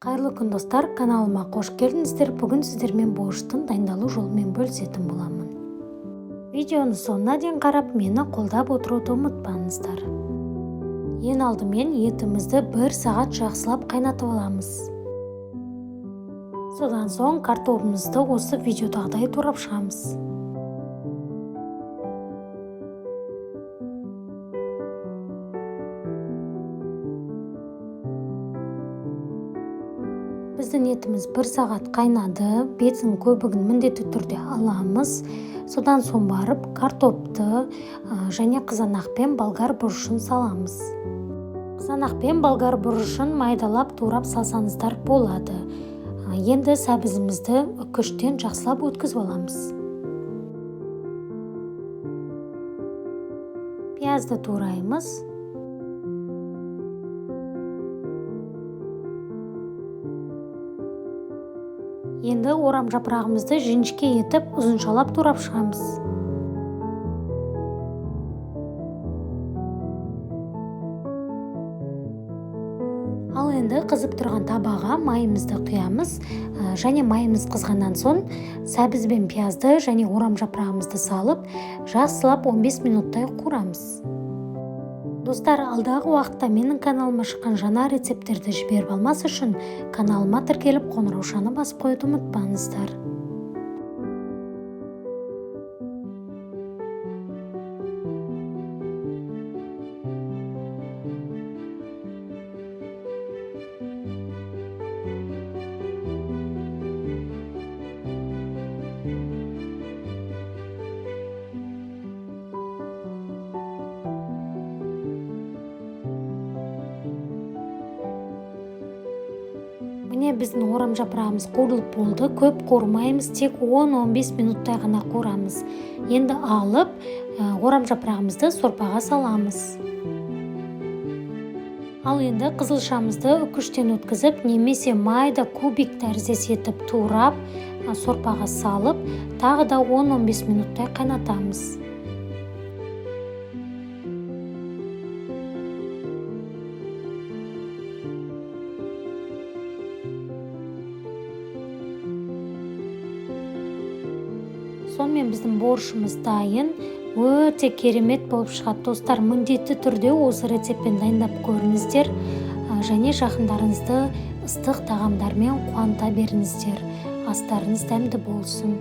Қайырлы күн достар, каналыма қош келдіңіздер. Бүгін сіздермен борщтың дайындалу жолымен бөлісетін боламын. Видеоны соңына дейін қарап, мені қолдап отыруды ұмытпаңыздар. Ең алдымен етімізді 1 сағат жақсылап қайнатып аламыз. Содан соң картопымызды осы видеодағыдай турап шығамыз. Біздің етіміз 1 сағат қайнады, бетін көбігін міндетті түрде аламыз. Содан соң барып картопты және қызанақ пен болгар бұрышын саламыз. Қызанақ пен болгар бұрышын майдалап турап салсаңыздар болады. Енді сәбізімізді үккіштен жақсылап өткізіп аламыз. Пиязды тураймыз. Енді орам жапырағымызды жіңішке етіп, ұзыншалап турап шығамыз. Ал енді қызып тұрған табаға майымызды құямыз, және майымыз қызғаннан соң сәбіз бен пиязды және орам жапырағымызды салып, жақсылап 15 минуттай қуырамыз. Достар, алдағы уақытта менің каналыма шыққан жаңа рецептерді жіберіп алмас үшін каналыма тіркеліп қоңыраушаны басып қоюды ұмытпаңыздар. Міне біздің орам жапырағымыз қуырылып болды. Көп қуырмаймыз, тек 10-15 минуттай ғана қуырамыз. Енді алып, орам жапырағымызды сорпаға саламыз. Ал енді қызылшамызды үккіштен өткізіп, немесе майда кубик тәріздес етіп турап, сорпаға салып, тағы да 10-15 минуттай қайнатамыз. Сонымен біздің борщымыз дайын, өте керемет болып шығады. Достар, міндетті түрде осы рецептпен дайындап көріңіздер, және жақындарыңызды ыстық тағамдармен қуанта беріңіздер. Астарыңыз дәмді болсын.